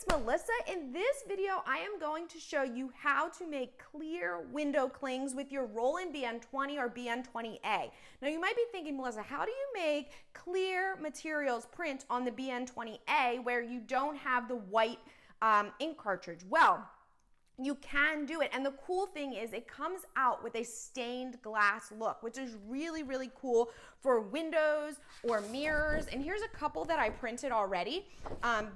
it's Melissa. In this video, I am going to show you how to make clear window clings with your Roland BN-20 or BN-20A. Now you might be thinking, Melissa, how do you make clear materials print on the BN-20A where you don't have the white ink cartridge? Well, you can do it, and the cool thing is it comes out with a stained glass look, which is really, really cool for windows or mirrors. And here's a couple that I printed already.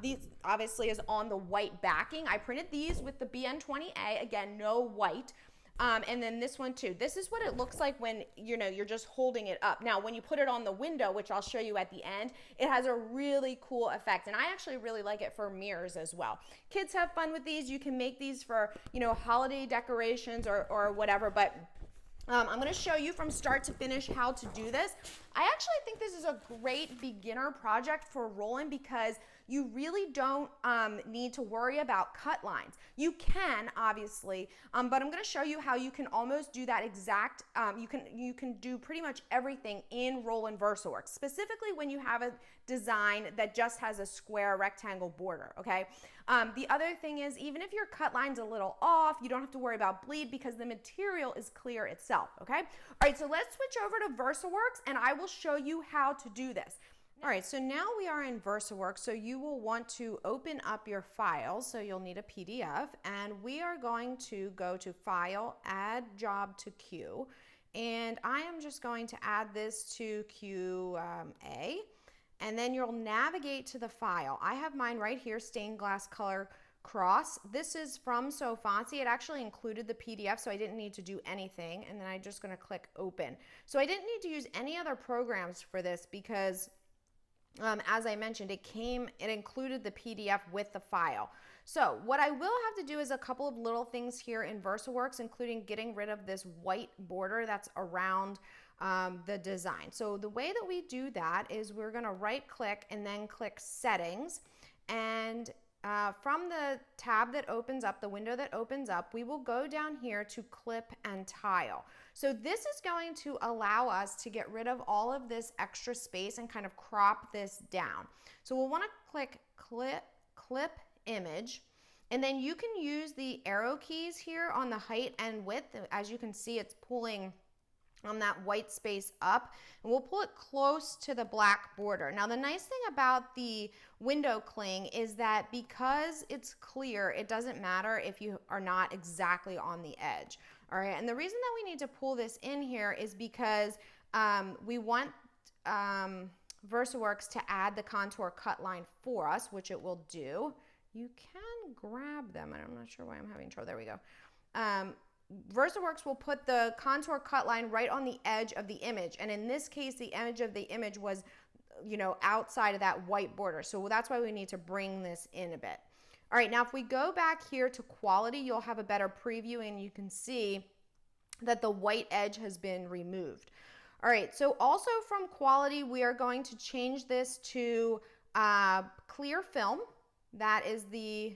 These obviously is on the white backing. I printed these with the BN-20A, again, no white. And then this one too. This is what it looks like when you're just holding it up. Now, when you put it on the window, which I'll show you at the end, it has a really cool effect. And I actually really like it for mirrors as well. Kids have fun with these. You can make these for, holiday decorations or whatever, but I'm going to show you from start to finish how to do this. I actually think this is a great beginner project for Roland because you really don't need to worry about cut lines. You can, obviously, but I'm going to show you how you can almost do that exact, you can do pretty much everything in Roland Versaworks, specifically when you have a design that just has a square rectangle border, okay? The other thing is, even if your cut line's a little off, you don't have to worry about bleed because the material is clear itself, okay? All right, so let's switch over to Versaworks and I will show you how to do this. All right, so now we are in Versaworks, so you will want to open up your files, so you'll need a PDF, and we are going to go to File, Add Job to Queue, and I am just going to add this to QA, and then you'll navigate to the file. I have mine right here, stained glass color cross. This is from So Fancy. It actually included the PDF, so I didn't need to do anything, and then I'm just going to click Open. So I didn't need to use any other programs for this because as I mentioned, it included the PDF with the file. So what I will have to do is a couple of little things here in Versaworks, including getting rid of this white border that's around the design. So the way that we do that is we're going to right click and then click Settings, and from the tab that opens up, the window that opens up, we will go down here to Clip and Tile. So this is going to allow us to get rid of all of this extra space and kind of crop this down. So we'll want to click Clip Image, and then you can use the arrow keys here on the height and width. As you can see, it's pulling on that white space up, and we'll pull it close to the black border. Now the nice thing about the window cling is that because it's clear, it doesn't matter if you are not exactly on the edge. All right, and the reason that we need to pull this in here is because we want Versaworks to add the contour cut line for us, which it will do. You can grab them, and I'm not sure why I'm having trouble. There we go. Versaworks will put the contour cut line right on the edge of the image, and in this case the edge of the image was outside of that white border, so that's why we need to bring this in a bit. All right, now if we go back here to quality, you'll have a better preview and you can see that the white edge has been removed. All right, so also from quality we are going to change this to clear film. That is the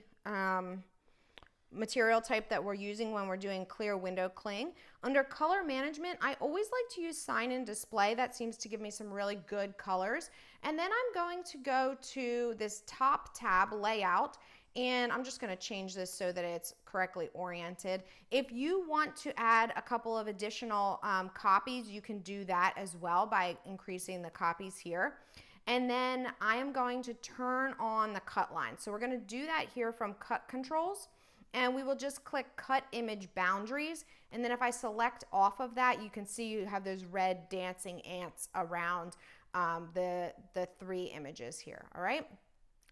material type that we're using when we're doing clear window cling. Under color management, I always like to use sign and display. That seems to give me some really good colors. And then I'm going to go to this top tab, layout, and I'm just going to change this so that it's correctly oriented. If you want to add a couple of additional copies, you can do that as well by increasing the copies here. And then I am going to turn on the cut line. So we're going to do that here from Cut Controls. And we will just click Cut Image Boundaries, and then if I select off of that, you can see you have those red dancing ants around the three images here, all right?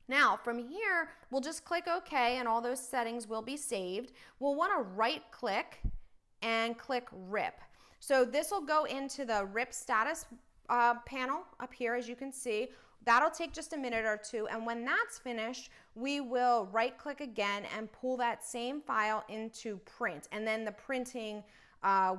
Now from here, we'll just click OK, and all those settings will be saved. We'll want to right click and click Rip. So this will go into the Rip Status panel up here, as you can see. That'll take just a minute or two, and when that's finished, we will right click again and pull that same file into print, and then the printing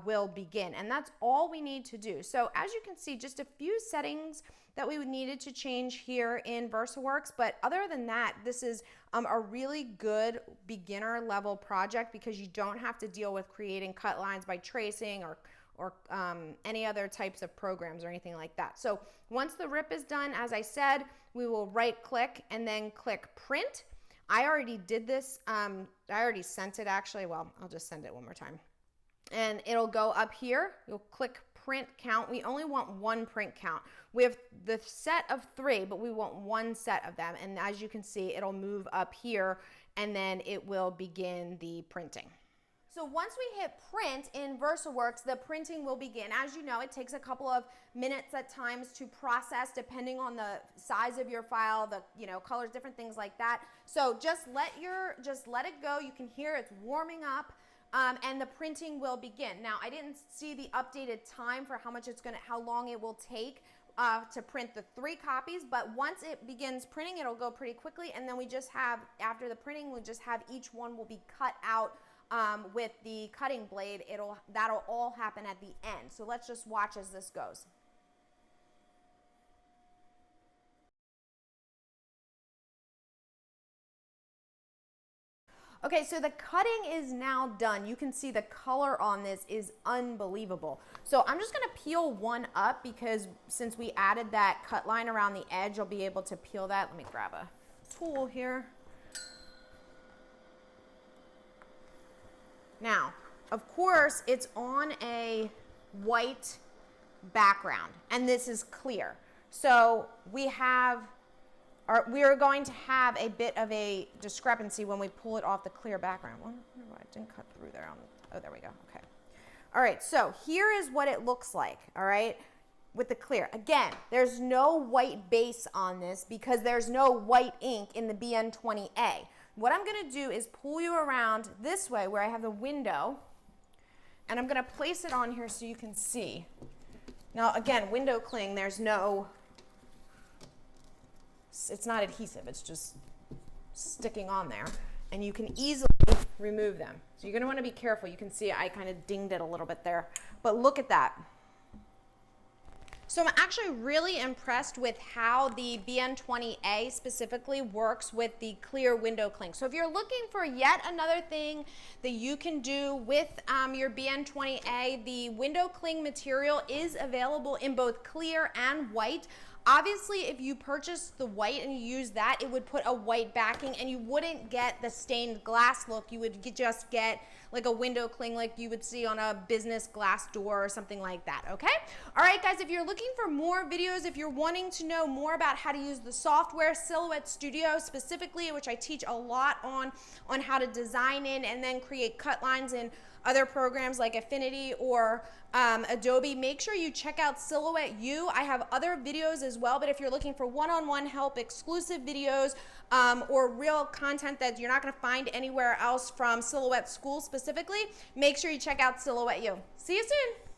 will begin, and that's all we need to do. So as you can see, just a few settings that we needed to change here in Versaworks, but other than that, this is a really good beginner level project because you don't have to deal with creating cut lines by tracing or any other types of programs or anything like that. So once the rip is done, as I said, we will right click and then click print. I already did this. I already sent it actually. Well, I'll just send it one more time. And it'll go up here. You'll click print count. We only want one print count. We have the set of 3, but we want one set of them. And as you can see, it'll move up here and then it will begin the printing. So once we hit print in Versaworks, the printing will begin. As you know, it takes a couple of minutes at times to process depending on the size of your file, the colors, different things like that. So just let it go. You can hear it's warming up. And the printing will begin. Now, I didn't see the updated time for how long it will take to print the 3 copies, but once it begins printing, it'll go pretty quickly, and then we just have, after the printing, we just have each one will be cut out with the cutting blade. That'll all happen at the end. So let's just watch as this goes. Okay, so the cutting is now done. You can see the color on this is unbelievable. So I'm just gonna peel one up because since we added that cut line around the edge, you'll be able to peel that. Let me grab a tool here. Now, of course, it's on a white background and this is clear. So we are going to have a bit of a discrepancy when we pull it off the clear background. Well, I didn't cut through there. Oh, there we go. Okay. All right, so here is what it looks like, all right, with the clear. Again, there's no white base on this because there's no white ink in the BN-20A. What I'm going to do is pull you around this way where I have the window, and I'm going to place it on here so you can see. Now, again, window cling, it's not adhesive, it's just sticking on there, and you can easily remove them. So you're going to want to be careful. You can see I kind of dinged it a little bit there, but look at that. So I'm actually really impressed with how the BN-20A specifically works with the clear window cling. So if you're looking for yet another thing that you can do with your BN-20A, the window cling material is available in both clear and white. Obviously, if you purchase the white and you use that, it would put a white backing and you wouldn't get the stained glass look. You would just get like a window cling like you would see on a business glass door or something like that, okay? All right, guys, if you're looking for more videos, if you're wanting to know more about how to use the software, Silhouette Studio specifically, which I teach a lot on how to design in and then create cut lines in other programs like Affinity or Adobe, make sure you check out Silhouette U. I have other videos as well, but if you're looking for one-on-one help, exclusive videos, or real content that you're not going to find anywhere else from Silhouette School specifically, make sure you check out Silhouette U. See you soon.